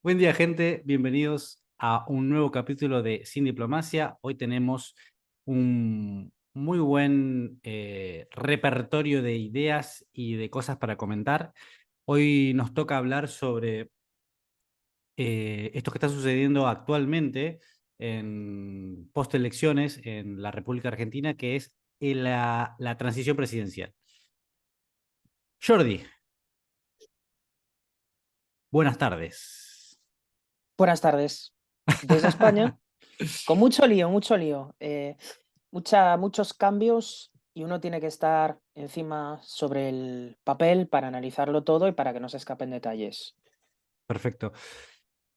Buen día, gente. Bienvenidos a un nuevo capítulo de Sin Diplomacia. Hoy tenemos un muy buen repertorio de ideas y de cosas para comentar. Hoy nos toca hablar sobre esto que está sucediendo actualmente en postelecciones en la República Argentina, que es la transición presidencial. Jordi, buenas tardes. Buenas tardes. Desde España, con mucho lío, mucho lío. Muchos cambios y uno tiene que estar encima sobre el papel para analizarlo todo y para que no se escapen detalles. Perfecto.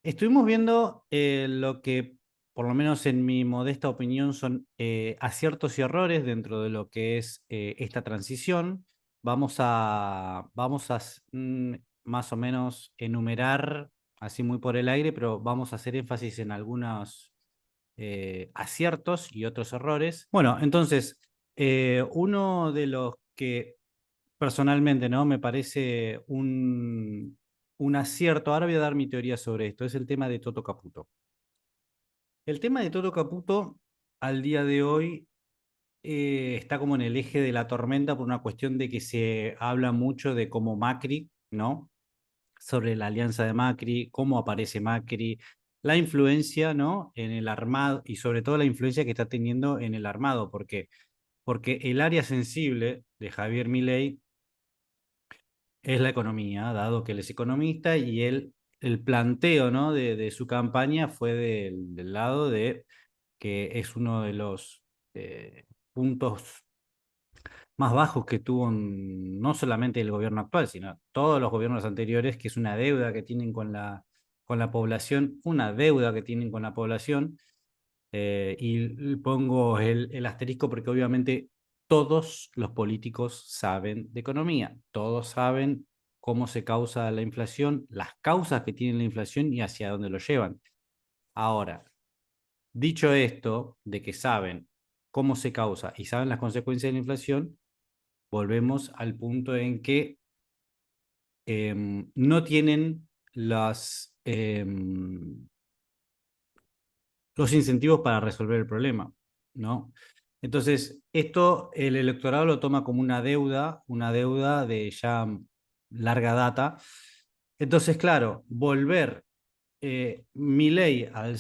Estuvimos viendo lo que, por lo menos en mi modesta opinión, son aciertos y errores dentro de lo que es esta transición. Vamos a más o menos enumerar, así muy por el aire, pero vamos a hacer énfasis en algunos aciertos y otros errores. Bueno, entonces, uno de los que personalmente, ¿no? Me parece un acierto. Ahora voy a dar mi teoría sobre esto. Es el tema de Toto Caputo. El tema de Toto Caputo, al día de hoy, está como en el eje de la tormenta por una cuestión de que se habla mucho de cómo Macri, ¿no? Sobre la alianza de Macri, cómo aparece Macri, la influencia, ¿no? En el armado y sobre todo la influencia que está teniendo en el armado. ¿Por qué? Porque el área sensible de Javier Milei es la economía, dado que él es economista y él, el planteo, ¿no? de su campaña fue del lado de que es uno de los puntos más bajos que tuvo no solamente el gobierno actual, sino todos los gobiernos anteriores, que es una deuda que tienen con la población, una deuda que tienen con la población. Y pongo el asterisco porque obviamente todos los políticos saben de economía, todos saben cómo se causa la inflación, las causas que tiene la inflación y hacia dónde lo llevan. Ahora, dicho esto, de que saben cómo se causa y saben las consecuencias de la inflación, volvemos al punto en que no tienen los incentivos para resolver el problema, ¿no? Entonces, esto el electorado lo toma como una deuda de ya larga data. Entonces, claro, volver Milei al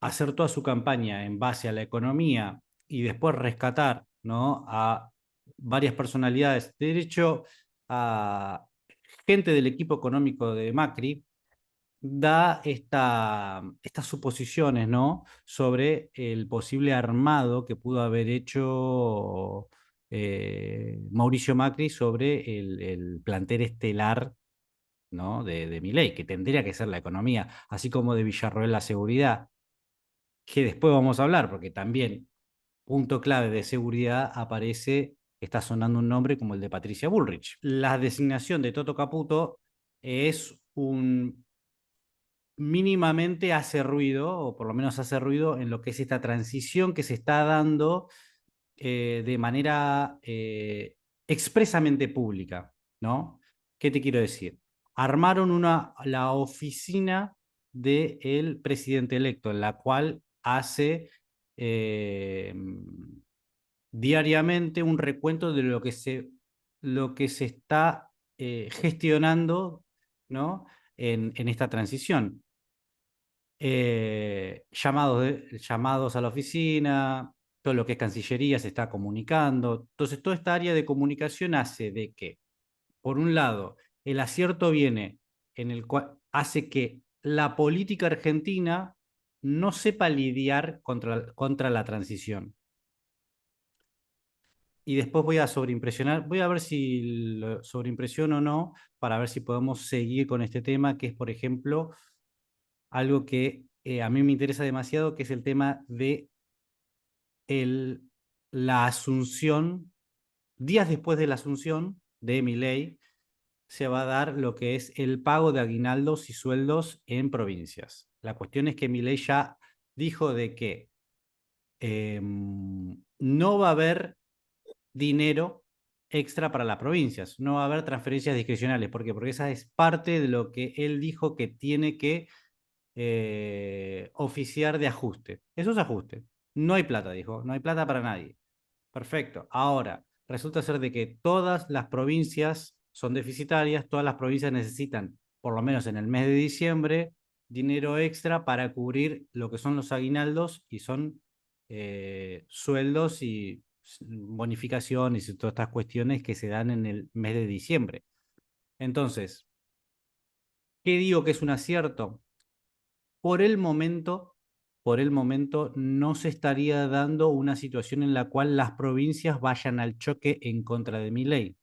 hacer toda su campaña en base a la economía y después rescatar, ¿no? A varias personalidades, de hecho, a gente del equipo económico de Macri, da estas suposiciones, ¿no? Sobre el posible armado que pudo haber hecho Mauricio Macri sobre el plantel estelar, ¿no? de Milei, que tendría que ser la economía, así como de Villarroel la seguridad, que después vamos a hablar, porque también punto clave de seguridad aparece, está sonando un nombre como el de Patricia Bullrich. La designación de Toto Caputo es un mínimamente hace ruido, o por lo menos hace ruido en lo que es esta transición que se está dando de manera expresamente pública, ¿no? ¿Qué te quiero decir? Armaron la oficina del presidente electo, en la cual hace eh, diariamente un recuento de lo que se está gestionando, ¿no? En esta transición. Llamados a la oficina, todo lo que es Cancillería se está comunicando. Entonces, toda esta área de comunicación hace de que, por un lado, el acierto viene en el cual hace que la política argentina no sepa lidiar contra la transición. Y después voy a sobreimpresionar, voy a ver si lo sobreimpresiono o no, para ver si podemos seguir con este tema, que es, por ejemplo, algo que a mí me interesa demasiado, que es el tema de el, la asunción, días después de la asunción de Milei, se va a dar lo que es el pago de aguinaldos y sueldos en provincias. La cuestión es que Milei ya dijo de que no va a haber dinero extra para las provincias. No va a haber transferencias discrecionales. ¿Por qué? Porque esa es parte de lo que él dijo que tiene que oficiar de ajuste. Eso es ajuste. No hay plata, dijo. No hay plata para nadie. Perfecto. Ahora, resulta ser de que todas las provincias son deficitarias, todas las provincias necesitan, por lo menos en el mes de diciembre, dinero extra para cubrir lo que son los aguinaldos y son sueldos y bonificaciones y todas estas cuestiones que se dan en el mes de diciembre. Entonces, ¿qué digo que es un acierto? Por el momento, por el momento no se estaría dando una situación en la cual las provincias vayan al choque en contra de mi ley.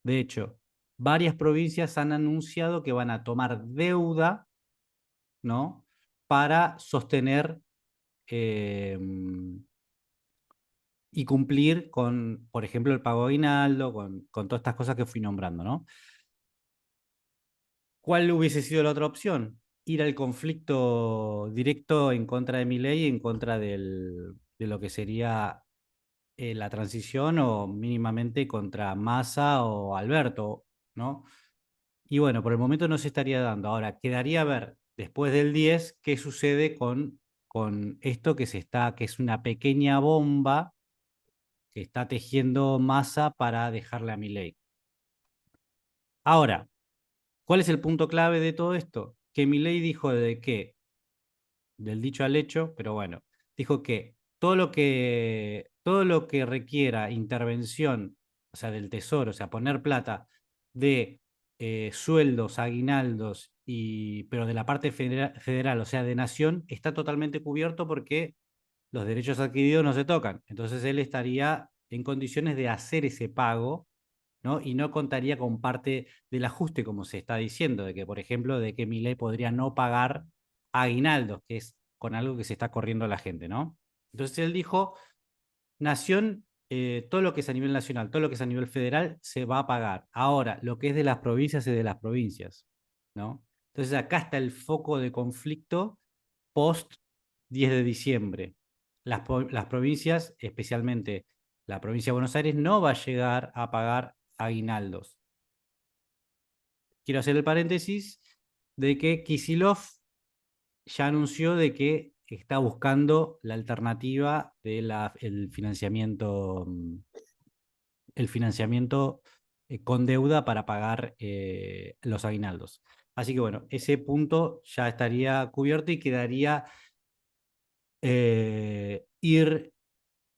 De hecho, varias provincias han anunciado que van a tomar deuda, ¿no? Para sostener eh, y cumplir con, por ejemplo, el pago de aguinaldo, con todas estas cosas que fui nombrando, ¿no? ¿Cuál hubiese sido la otra opción? Ir al conflicto directo en contra de mi ley, en contra de lo que sería la transición o mínimamente contra Massa o Alberto, ¿no? Y bueno, por el momento no se estaría dando. Ahora, quedaría ver después del 10 qué sucede con esto que que es una pequeña bomba que está tejiendo Massa para dejarle a Milei. Ahora, ¿cuál es el punto clave de todo esto? Que Milei dijo de que del dicho al hecho, pero bueno, dijo que todo lo que requiera intervención, o sea, del tesoro, o sea, poner plata de sueldos, aguinaldos, pero de la parte federal, o sea, de nación, está totalmente cubierto porque los derechos adquiridos no se tocan. Entonces él estaría en condiciones de hacer ese pago, ¿no? Y no contaría con parte del ajuste, como se está diciendo, de que, por ejemplo, de que Milei podría no pagar aguinaldos, que es con algo que se está corriendo la gente, ¿no? Entonces él dijo, nación, todo lo que es a nivel nacional, todo lo que es a nivel federal, se va a pagar. Ahora, lo que es de las provincias es de las provincias, ¿no? Entonces acá está el foco de conflicto post 10 de diciembre. Las provincias, especialmente la provincia de Buenos Aires, no va a llegar a pagar aguinaldos. Quiero hacer el paréntesis de que Kicillof ya anunció de que está buscando la alternativa del financiamiento, el financiamiento con deuda para pagar los aguinaldos. Así que bueno, ese punto ya estaría cubierto y quedaría ir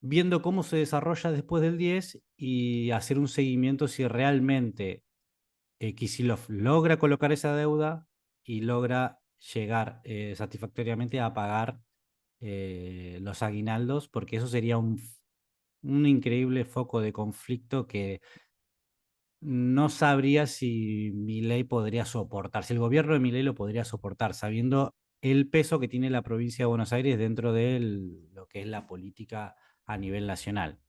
viendo cómo se desarrolla después del 10 y hacer un seguimiento si realmente Kicillof logra colocar esa deuda y logra llegar satisfactoriamente a pagar los aguinaldos, porque eso sería un increíble foco de conflicto que no sabría si Milei podría soportar, si el gobierno de Milei lo podría soportar, sabiendo el peso que tiene la provincia de Buenos Aires dentro de lo que es la política a nivel nacional.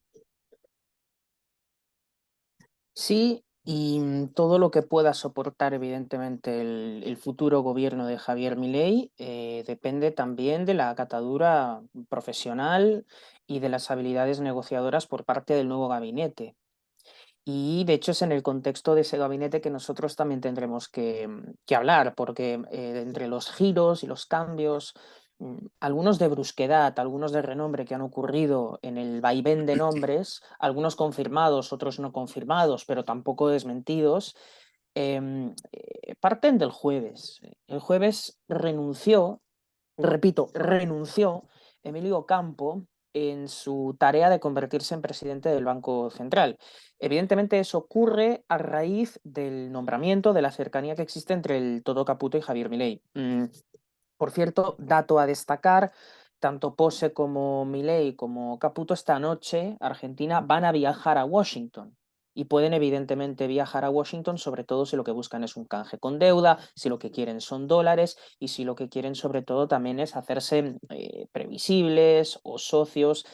Sí, y todo lo que pueda soportar, evidentemente, el futuro gobierno de Javier Milei depende también de la catadura profesional y de las habilidades negociadoras por parte del nuevo gabinete. Y de hecho es en el contexto de ese gabinete que nosotros también tendremos que hablar, porque entre los giros y los cambios, algunos de brusquedad, algunos de renombre que han ocurrido en el vaivén de nombres, algunos confirmados, otros no confirmados, pero tampoco desmentidos, parten del jueves. El jueves renunció, repito, renunció Emilio Campo en su tarea de convertirse en presidente del Banco Central. Evidentemente eso ocurre a raíz del nombramiento, de la cercanía que existe entre el Todo Caputo y Javier Milei. Por cierto, dato a destacar, tanto Pose como Milei como Caputo esta noche, Argentina, van a viajar a Washington. Y pueden evidentemente viajar a Washington, sobre todo si lo que buscan es un canje con deuda, si lo que quieren son dólares y si lo que quieren sobre todo también es hacerse previsibles o socios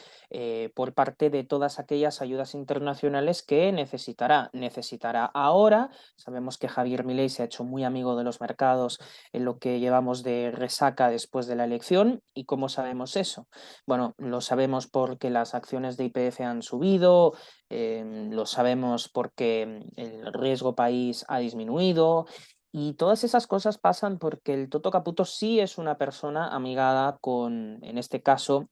por parte de todas aquellas ayudas internacionales que necesitará. Necesitará ahora. Sabemos que Javier Milei se ha hecho muy amigo de los mercados en lo que llevamos de resaca después de la elección. ¿Y cómo sabemos eso? Bueno, lo sabemos porque las acciones de YPF han subido, lo sabemos porque el riesgo país ha disminuido y todas esas cosas pasan porque el Toto Caputo sí es una persona amigada con, en este caso,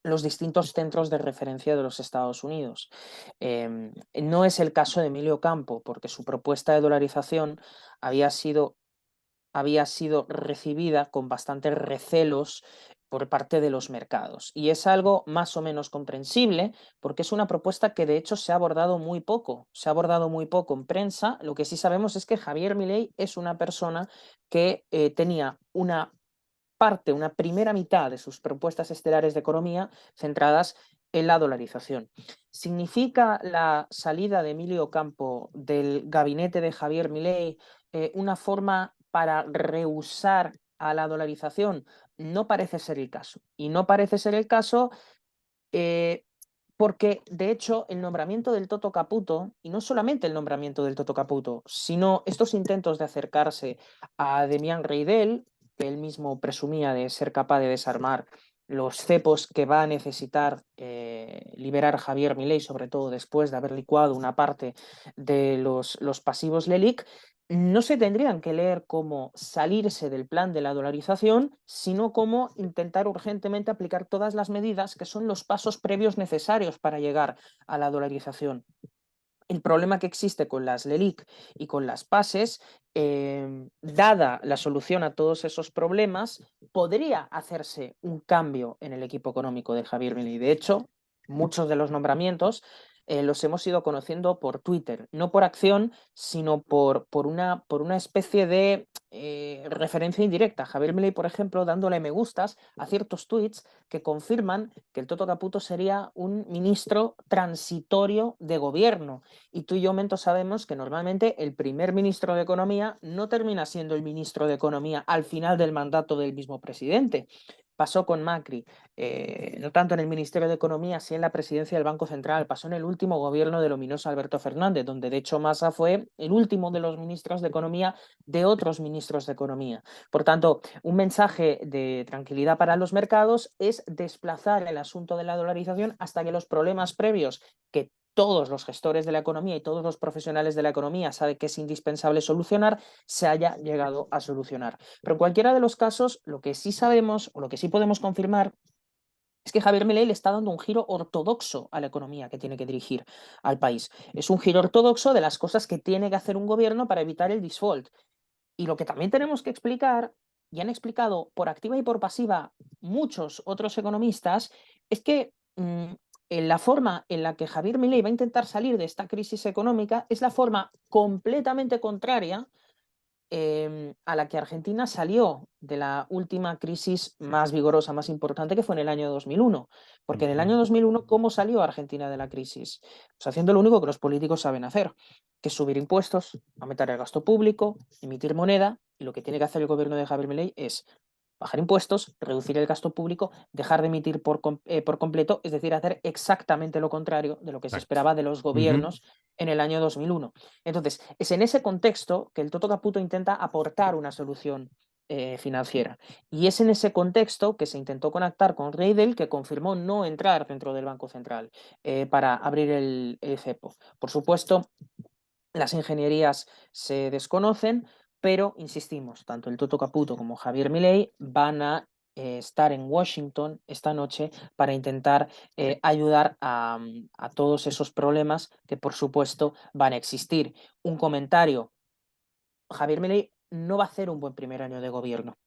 los distintos centros de referencia de los Estados Unidos. No es el caso de Emilio Campo, porque su propuesta de dolarización había sido recibida con bastantes recelos por parte de los mercados. Y es algo más o menos comprensible porque es una propuesta que de hecho se ha abordado muy poco. Se ha abordado muy poco en prensa. Lo que sí sabemos es que Javier Milei es una persona que tenía una primera mitad de sus propuestas estelares de economía centradas en la dolarización. ¿Significa la salida de Emilio Campo del gabinete de Javier Milei una forma para rehusar a la dolarización? No parece ser el caso. Y no parece ser el caso eh, porque, de hecho, el nombramiento del Toto Caputo, y no solamente el nombramiento del Toto Caputo, sino estos intentos de acercarse a Demián Reidel, que él mismo presumía de ser capaz de desarmar los cepos que va a necesitar liberar Javier Milei, sobre todo después de haber licuado una parte de los pasivos LELIC, no se tendrían que leer como salirse del plan de la dolarización, sino como intentar urgentemente aplicar todas las medidas que son los pasos previos necesarios para llegar a la dolarización. El problema que existe con las LELIC y con las PASES, dada la solución a todos esos problemas, podría hacerse un cambio en el equipo económico de Javier Milei. De hecho, muchos de los nombramientos los hemos ido conociendo por Twitter, no por acción, sino por una especie de referencia indirecta. Javier Milei, por ejemplo, dándole me gustas a ciertos tweets que confirman que el Toto Caputo sería un ministro transitorio de gobierno. Y tú y yo, Mento, sabemos que normalmente el primer ministro de Economía no termina siendo el ministro de Economía al final del mandato del mismo presidente. Pasó con Macri, no tanto en el Ministerio de Economía, sí en la presidencia del Banco Central, pasó en el último gobierno del ominoso Alberto Fernández, donde de hecho Massa fue el último de los ministros de Economía de otros ministros de Economía. Por tanto, un mensaje de tranquilidad para los mercados es desplazar el asunto de la dolarización hasta que los problemas previos que todos los gestores de la economía y todos los profesionales de la economía saben que es indispensable solucionar, se haya llegado a solucionar. Pero en cualquiera de los casos, lo que sí sabemos o lo que sí podemos confirmar es que Javier Milei le está dando un giro ortodoxo a la economía que tiene que dirigir al país. Es un giro ortodoxo de las cosas que tiene que hacer un gobierno para evitar el default. Y lo que también tenemos que explicar, y han explicado por activa y por pasiva muchos otros economistas, es que en la forma en la que Javier Milei va a intentar salir de esta crisis económica es la forma completamente contraria a la que Argentina salió de la última crisis más vigorosa, más importante, que fue en el año 2001. Porque en el año 2001, ¿cómo salió Argentina de la crisis? Pues haciendo lo único que los políticos saben hacer, que es subir impuestos, aumentar el gasto público, emitir moneda, y lo que tiene que hacer el gobierno de Javier Milei es bajar impuestos, reducir el gasto público, dejar de emitir por completo, es decir, hacer exactamente lo contrario de lo que se Exacto. esperaba de los gobiernos en el año 2001. Entonces, es en ese contexto que el Toto Caputo intenta aportar una solución financiera. Y es en ese contexto que se intentó conectar con Reidel, que confirmó no entrar dentro del Banco Central para abrir el cepo. Por supuesto, las ingenierías se desconocen, pero insistimos, tanto el Toto Caputo como Javier Milei van a estar en Washington esta noche para intentar ayudar a todos esos problemas que por supuesto van a existir. Un comentario, Javier Milei no va a hacer un buen primer año de gobierno.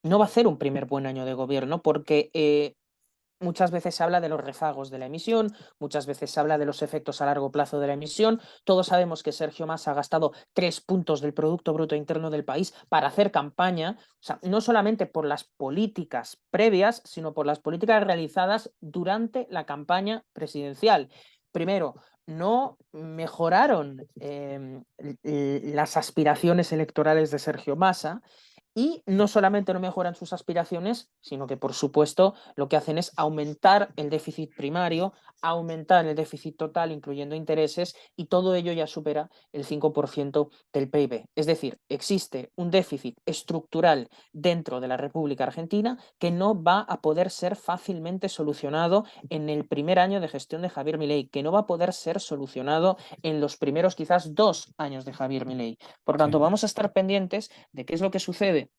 No va a hacer un primer buen año de gobierno porque muchas veces se habla de los rezagos de la emisión, muchas veces se habla de los efectos a largo plazo de la emisión. Todos sabemos que Sergio Massa ha gastado 3 puntos del Producto Bruto Interno del país para hacer campaña, o sea, no solamente por las políticas previas, sino por las políticas realizadas durante la campaña presidencial. Primero, no mejoraron las aspiraciones electorales de Sergio Massa Y no solamente no mejoran sus aspiraciones, sino que, por supuesto, lo que hacen es aumentar el déficit primario, aumentar el déficit total, incluyendo intereses, y todo ello ya supera el 5% del PIB. Es decir, existe un déficit estructural dentro de la República Argentina que no va a poder ser fácilmente solucionado en el primer año de gestión de Javier Milei, que no va a poder ser solucionado en los primeros quizás 2 años de Javier Milei. Por tanto, Sí. vamos a estar pendientes de qué es lo que sucede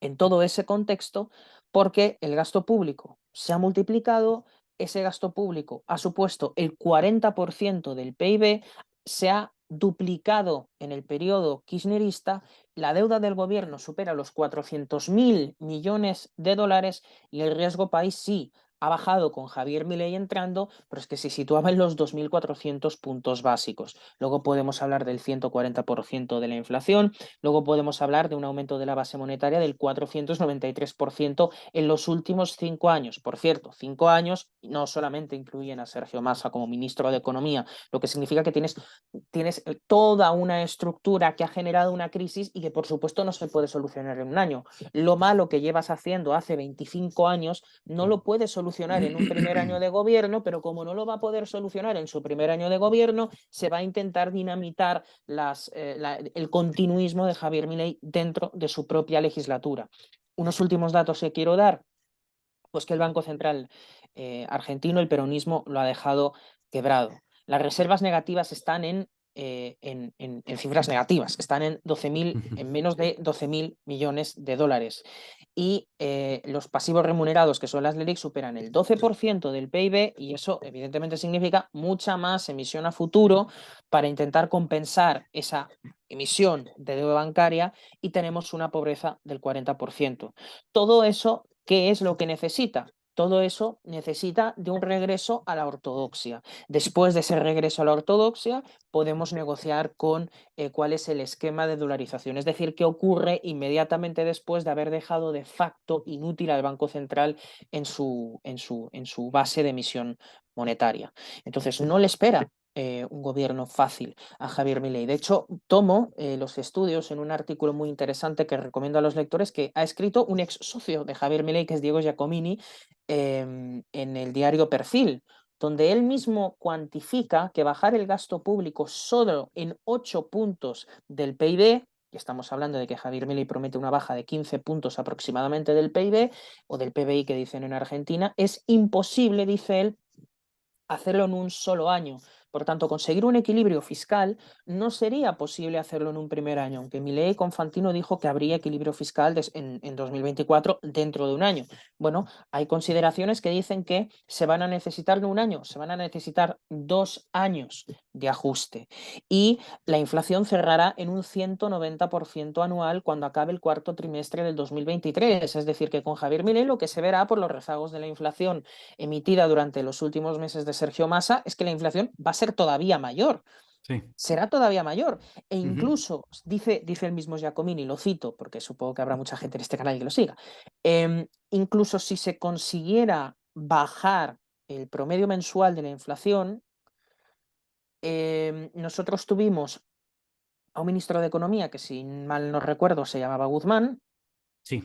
en todo ese contexto, porque el gasto público se ha multiplicado, ese gasto público ha supuesto el 40% del PIB, se ha duplicado en el periodo kirchnerista, la deuda del gobierno supera los 400.000 millones de dólares y el riesgo país sí ha bajado con Javier Milei entrando, pero es que se situaba en los 2.400 puntos básicos. Luego podemos hablar del 140% de la inflación. Luego podemos hablar de un aumento de la base monetaria del 493% en los últimos 5 años. Por cierto, 5 años no solamente incluyen a Sergio Massa como ministro de Economía, lo que significa que tienes toda una estructura que ha generado una crisis y que por supuesto no se puede solucionar en un año. Lo malo que llevas haciendo hace 25 años no lo puedes solucionar en un primer año de gobierno, pero como no lo va a poder solucionar en su primer año de gobierno, se va a intentar dinamitar el continuismo de Javier Milei dentro de su propia legislatura. Unos últimos datos que quiero dar, pues que el Banco Central argentino, el peronismo, lo ha dejado quebrado. Las reservas negativas están en cifras negativas, están en menos de 12.000 millones de dólares. Y los pasivos remunerados, que son las LELIC, superan el 12% del PIB y eso evidentemente significa mucha más emisión a futuro para intentar compensar esa emisión de deuda bancaria y tenemos una pobreza del 40%. Todo eso, ¿qué es lo que necesita? Todo eso necesita de un regreso a la ortodoxia. Después de ese regreso a la ortodoxia, podemos negociar con cuál es el esquema de dolarización, es decir, qué ocurre inmediatamente después de haber dejado de facto inútil al Banco Central en su base de emisión monetaria. Entonces, no le espera un gobierno fácil a Javier Milei. De hecho, tomo los estudios en un artículo muy interesante que recomiendo a los lectores que ha escrito un ex socio de Javier Milei, que es Diego Giacomini, en el diario Perfil, donde él mismo cuantifica que bajar el gasto público solo en 8 puntos del PIB, que estamos hablando de que Javier Milei promete una baja de 15 puntos aproximadamente del PIB o del PBI que dicen en Argentina, es imposible, dice él, hacerlo en un solo año. Por tanto, conseguir un equilibrio fiscal no sería posible hacerlo en un primer año, aunque Milei con Fantino dijo que habría equilibrio fiscal en 2024 dentro de un año. Bueno, hay consideraciones que dicen que se van a necesitar no un año, se van a necesitar 2 años de ajuste. Y la inflación cerrará en un 190% anual cuando acabe el cuarto trimestre del 2023. Es decir, que con Javier Milei lo que se verá por los rezagos de la inflación emitida durante los últimos meses de Sergio Massa es que la inflación va a ser todavía mayor. Sí. Será todavía mayor. E Ujú. incluso, dice el mismo Giacomini, lo cito, porque supongo que habrá mucha gente en este canal que lo siga, incluso si se consiguiera bajar el promedio mensual de la inflación, nosotros tuvimos a un ministro de Economía que, si mal no recuerdo, se llamaba Guzmán, Sí.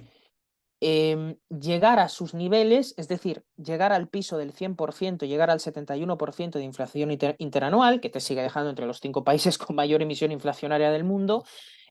llegar a sus niveles, es decir, llegar al piso del 100%, llegar al 71% de inflación interanual, que te sigue dejando entre los 5 países con mayor emisión inflacionaria del mundo,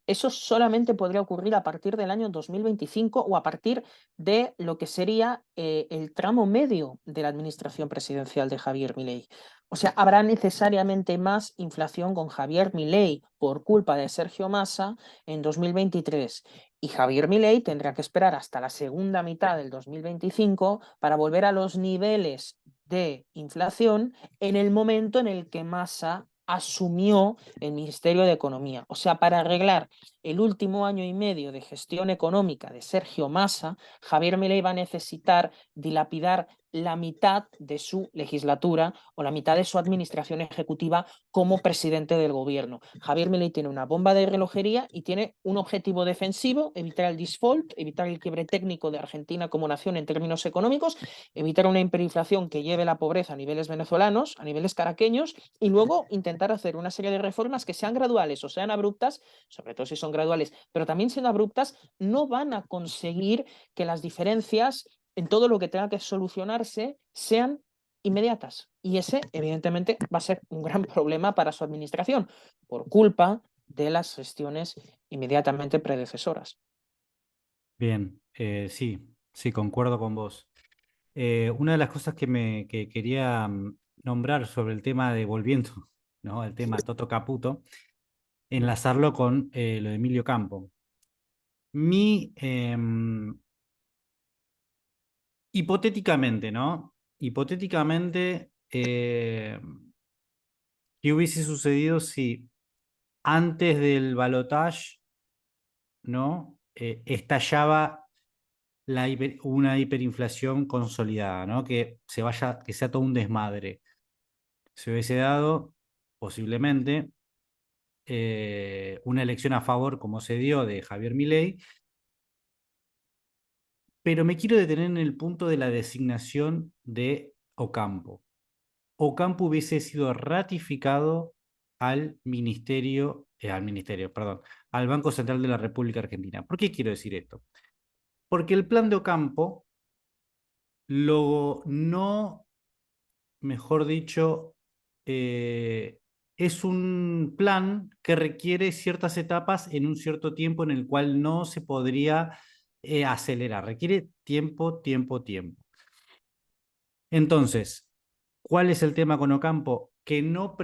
eso solamente podría ocurrir a partir del año 2025 o a partir de lo que sería el tramo medio de la administración presidencial de Javier Milei. O sea, habrá necesariamente más inflación con Javier Milei por culpa de Sergio Massa en 2023. Y Javier Milei tendrá que esperar hasta la segunda mitad del 2025 para volver a los niveles de inflación en el momento en el que Massa asumió el Ministerio de Economía. O sea, para arreglar el último año y medio de gestión económica de Sergio Massa, Javier Milei va a necesitar dilapidar la mitad de su legislatura o la mitad de su administración ejecutiva como presidente del gobierno. Javier Milei tiene una bomba de relojería y tiene un objetivo defensivo: evitar el default, evitar el quiebre técnico de Argentina como nación en términos económicos, evitar una hiperinflación que lleve la pobreza a niveles venezolanos, a niveles caraqueños, y luego intentar hacer una serie de reformas que sean graduales o sean abruptas, sobre todo si son graduales, pero también siendo abruptas, no van a conseguir que las diferencias en todo lo que tenga que solucionarse sean inmediatas. Y ese, evidentemente, va a ser un gran problema para su administración, por culpa de las gestiones inmediatamente predecesoras. Bien, sí, sí, concuerdo con vos. Una de las cosas que quería nombrar sobre el tema de volviendo, ¿no? El tema Toto Caputo, enlazarlo con lo de Emilio Campo. Mi, hipotéticamente, ¿no? Hipotéticamente, ¿qué hubiese sucedido si antes del balotaje, ¿no? Estallaba una hiperinflación consolidada, ¿no? Que se vaya, que sea todo un desmadre. Se hubiese dado, posiblemente, una elección a favor, como se dio, de Javier Milei, pero me quiero detener en el punto de la designación de Ocampo. Ocampo hubiese sido ratificado perdón, al Banco Central de la República Argentina. ¿Por qué quiero decir esto? Porque el plan de Ocampo no, mejor dicho, es un plan que requiere ciertas etapas en un cierto tiempo en el cual no se podría acelerar. Requiere tiempo, tiempo, tiempo. Entonces, ¿cuál es el tema con Ocampo? Que no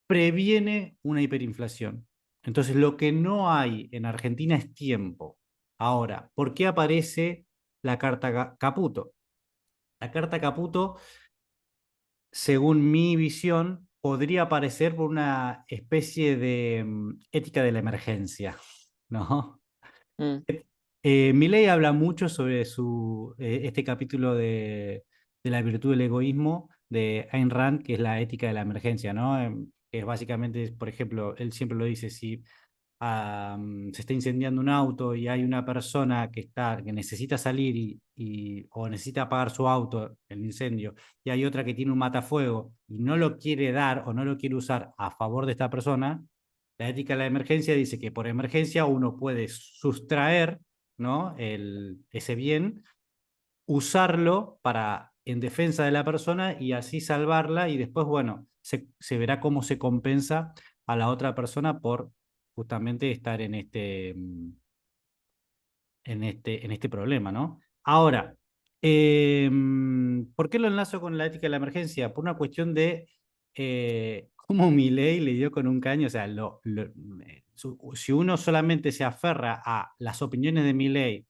previene una hiperinflación. Entonces, lo que no hay en Argentina es tiempo. Ahora, ¿por qué aparece la carta Caputo? La carta Caputo, según mi visión, podría aparecer por una especie de ética de la emergencia, ¿no? Mm. Milei habla mucho sobre este capítulo de la virtud del egoísmo de Ayn Rand, que es la ética de la emergencia, ¿no? Que es básicamente, por ejemplo, él siempre lo dice: si se está incendiando un auto y hay una persona que necesita salir o necesita apagar su auto, el incendio, y hay otra que tiene un matafuego y no lo quiere dar o no lo quiere usar a favor de esta persona, la ética de la emergencia dice que por emergencia uno puede sustraer, ¿no? Ese bien, usarlo en defensa de la persona y así salvarla, y después, bueno, se verá cómo se compensa a la otra persona por justamente estar en este problema, ¿no? Ahora, ¿por qué lo enlazo con la ética de la emergencia? Por una cuestión de cómo Milei le dio con un caño. O sea, si uno solamente se aferra a las opiniones de Milei,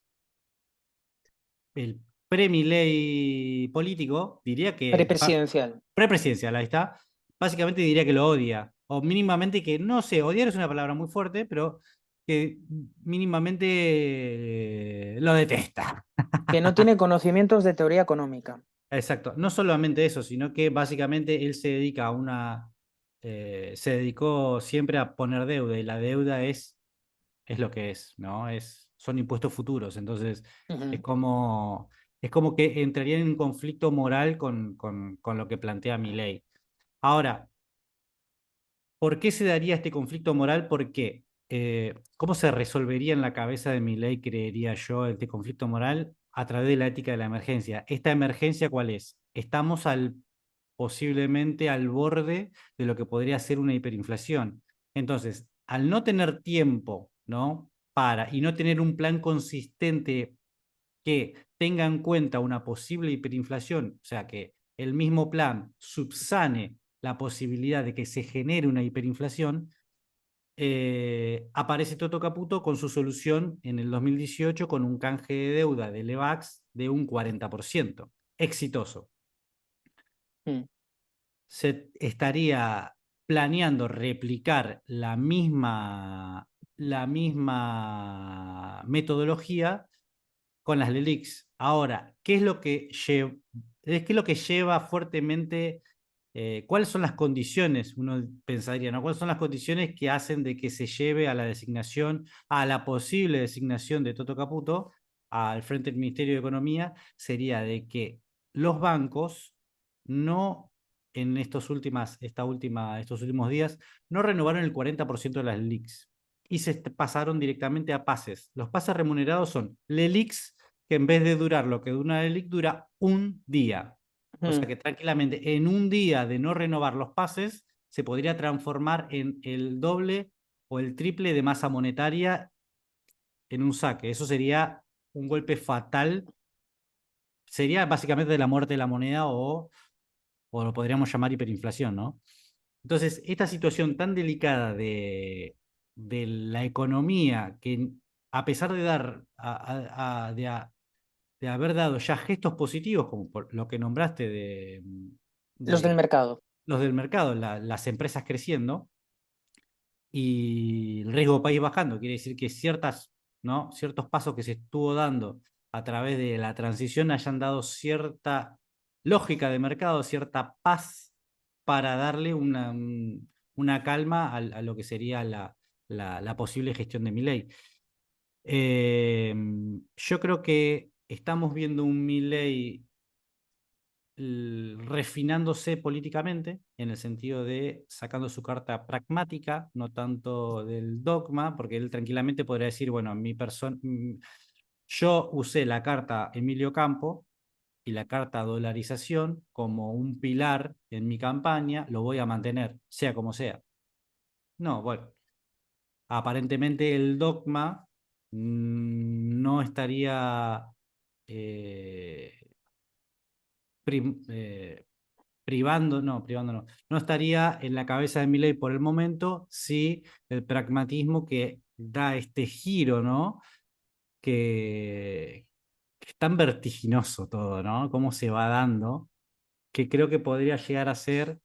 el pre-Milei político, diría que, Prepresidencial. pre-presidencial, ahí está, básicamente diría que lo odia, o mínimamente que, no sé, odiar es una palabra muy fuerte, pero que mínimamente lo detesta. Que no tiene conocimientos de teoría económica. Exacto, no solamente eso, sino que básicamente él se dedicó siempre a poner deuda, y la deuda es lo que es, ¿no? Son impuestos futuros. Entonces es Ujú. como, es como que entraría en un conflicto moral con lo que plantea mi ley. Ahora, ¿por qué se daría este conflicto moral? ¿Por qué? ¿Cómo se resolvería en la cabeza de mi ley, creería yo, este conflicto moral? A través de la ética de la emergencia. ¿Esta emergencia cuál es? Estamos posiblemente al borde de lo que podría ser una hiperinflación. Entonces, al no tener tiempo, ¿no? Y no tener un plan consistente que tenga en cuenta una posible hiperinflación, o sea, que el mismo plan subsane la posibilidad de que se genere una hiperinflación, aparece Toto Caputo con su solución en el 2018 con un canje de deuda de Levax de un 40%. Exitoso. Mm. Se estaría planeando replicar la misma metodología con las LELIQs. Ahora, ¿qué es lo que lleva fuertemente? ¿Cuáles son las condiciones? Uno pensaría, ¿no? ¿Cuáles son las condiciones que hacen de que se lleve a la designación, a la posible designación de Toto Caputo al frente del Ministerio de Economía? Sería de que los bancos no en estos últimos días no renovaron el 40% de las LELIQs y se pasaron directamente a pases. Los pases remunerados son LELIQs que en vez de durar lo que dura una LELIQ, dura un día. O sea Mm, que tranquilamente en un día de no renovar los pases se podría transformar en el doble o el triple de masa monetaria en un saque. Eso sería un golpe fatal. Sería básicamente la muerte de la moneda o lo podríamos llamar hiperinflación, ¿no? Entonces, esta situación tan delicada de la economía, que a pesar de dar, de haber dado ya gestos positivos, como por lo que nombraste los del de mercado. los del mercado, las empresas creciendo y el riesgo país bajando, quiere decir que ¿no? ciertos pasos que se estuvo dando a través de la transición hayan dado cierta lógica de mercado, cierta paz para darle una calma a lo que sería la posible gestión de Milei. Yo creo que estamos viendo un Milei refinándose políticamente, en el sentido de sacando su carta pragmática, no tanto del dogma, porque él tranquilamente podría decir, bueno, yo usé la carta Emilio Campo y la carta dolarización como un pilar en mi campaña, lo voy a mantener, sea como sea. No, bueno, aparentemente el dogma no estaría eh, prim- eh, privando no, no estaría en la cabeza de Milei por el momento, sí el pragmatismo que da este giro, ¿no? Que es tan vertiginoso todo, ¿no? Cómo se va dando, que creo que podría llegar a ser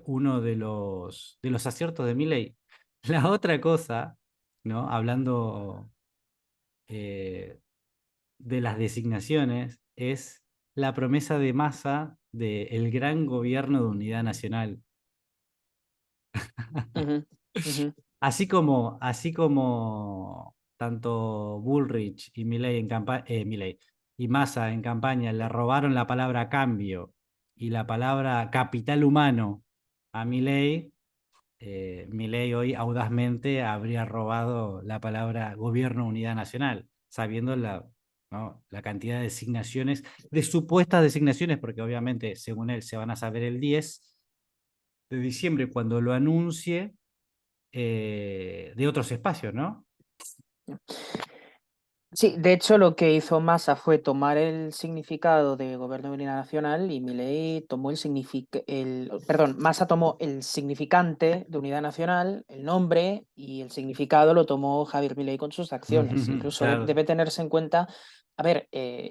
uno de los aciertos de Milei. La otra cosa, ¿no? Hablando eh, de las designaciones, es la promesa de Massa del gran gobierno de unidad nacional. Ujú, ujú. Así como tanto Bullrich y Milei y Massa en campaña le robaron la palabra cambio y la palabra capital humano a Milei, Milei hoy audazmente habría robado la palabra gobierno unidad nacional, sabiendo ¿no? la cantidad de designaciones, de supuestas designaciones, porque obviamente según él se van a saber el 10 de diciembre cuando lo anuncie de otros espacios, ¿no? Sí, de hecho lo que hizo Massa fue tomar el significado de gobierno de unidad nacional y Milei tomó perdón, Massa tomó el significante de unidad nacional, el nombre y el significado lo tomó Javier Milei con sus acciones. Incluso Claro, debe tenerse en cuenta, a ver,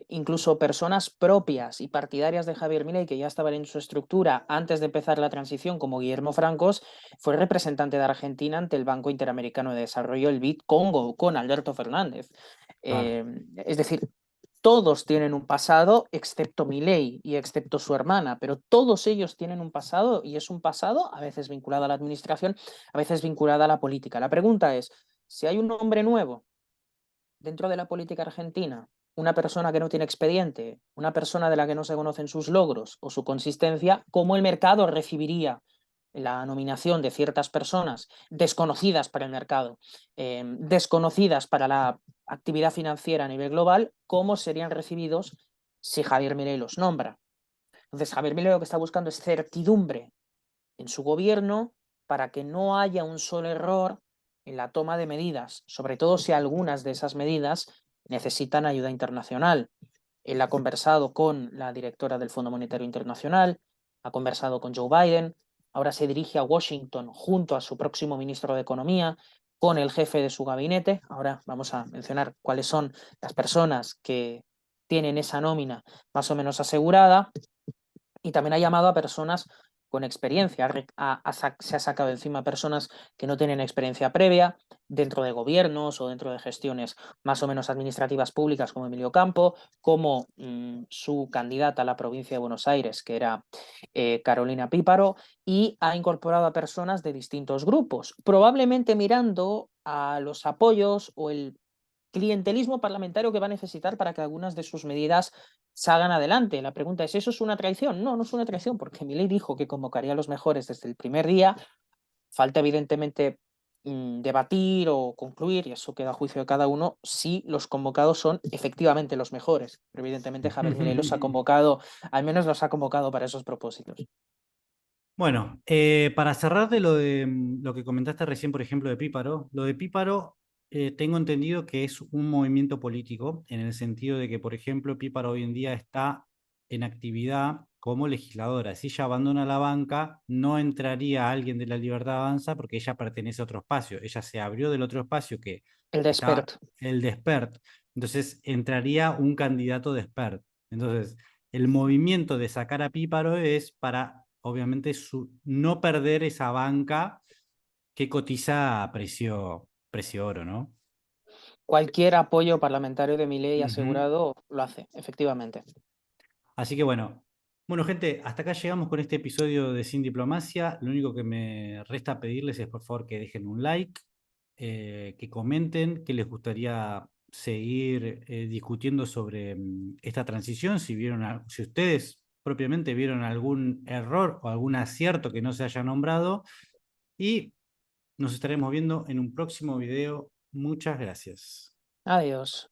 incluso personas propias y partidarias de Javier Milei que ya estaban en su estructura antes de empezar la transición, como Guillermo Francos, fue representante de Argentina ante el Banco Interamericano de Desarrollo, el BID Congo, con Alberto Fernández. claro. Eh, es decir, todos tienen un pasado, excepto Milei y excepto su hermana, pero todos ellos tienen un pasado y es un pasado a veces vinculado a la administración, a veces vinculado a la política. La pregunta es, si hay un hombre nuevo dentro de la política argentina, una persona que no tiene expediente, una persona de la que no se conocen sus logros o su consistencia, ¿cómo el mercado recibiría la nominación de ciertas personas desconocidas para el mercado, desconocidas para la actividad financiera a nivel global? ¿Cómo serían recibidos si Javier Milei los nombra? Entonces, Javier Milei lo que está buscando es certidumbre en su gobierno para que no haya un solo error en la toma de medidas, sobre todo si algunas de esas medidas necesitan ayuda internacional. Él ha conversado con la directora del Fondo Monetario Internacional, ha conversado con Joe Biden, ahora se dirige a Washington junto a su próximo ministro de Economía, con el jefe de su gabinete. Ahora vamos a mencionar cuáles son las personas que tienen esa nómina más o menos asegurada. Y también ha llamado a personas con experiencia, se ha sacado encima personas que no tienen experiencia previa dentro de gobiernos o dentro de gestiones más o menos administrativas públicas como Emilio Campo, como su candidata a la provincia de Buenos Aires, que era Carolina Píparo, y ha incorporado a personas de distintos grupos, probablemente mirando a los apoyos o el clientelismo parlamentario que va a necesitar para que algunas de sus medidas salgan adelante. La pregunta es, ¿eso es una traición? No, no es una traición, porque Milei dijo que convocaría a los mejores desde el primer día. Falta evidentemente debatir o concluir, y eso queda a juicio de cada uno, si los convocados son efectivamente los mejores. Pero evidentemente Javier Milei los ha convocado, al menos los ha convocado para esos propósitos. Bueno, para cerrar de lo que comentaste recién, por ejemplo, de Píparo, lo de Píparo tengo entendido que es un movimiento político, en el sentido de que, por ejemplo, Píparo hoy en día está en actividad como legisladora. Si ella abandona la banca, no entraría alguien de la Libertad Avanza porque ella pertenece a otro espacio. Ella se abrió del otro espacio que El de está Espert. el de Espert. Entonces entraría un candidato de Espert. Entonces, el movimiento de sacar a Píparo es para, obviamente, no perder esa banca que cotiza a precio oro, ¿no? Cualquier apoyo parlamentario de Milei Ujú. asegurado lo hace, efectivamente. Así que bueno, gente, hasta acá llegamos con este episodio de Sin Diplomacia. Lo único que me resta pedirles es por favor que dejen un like, que comenten, que les gustaría seguir discutiendo sobre esta transición, si ustedes propiamente vieron algún error o algún acierto que no se haya nombrado, y nos estaremos viendo en un próximo video. Muchas gracias. Adiós.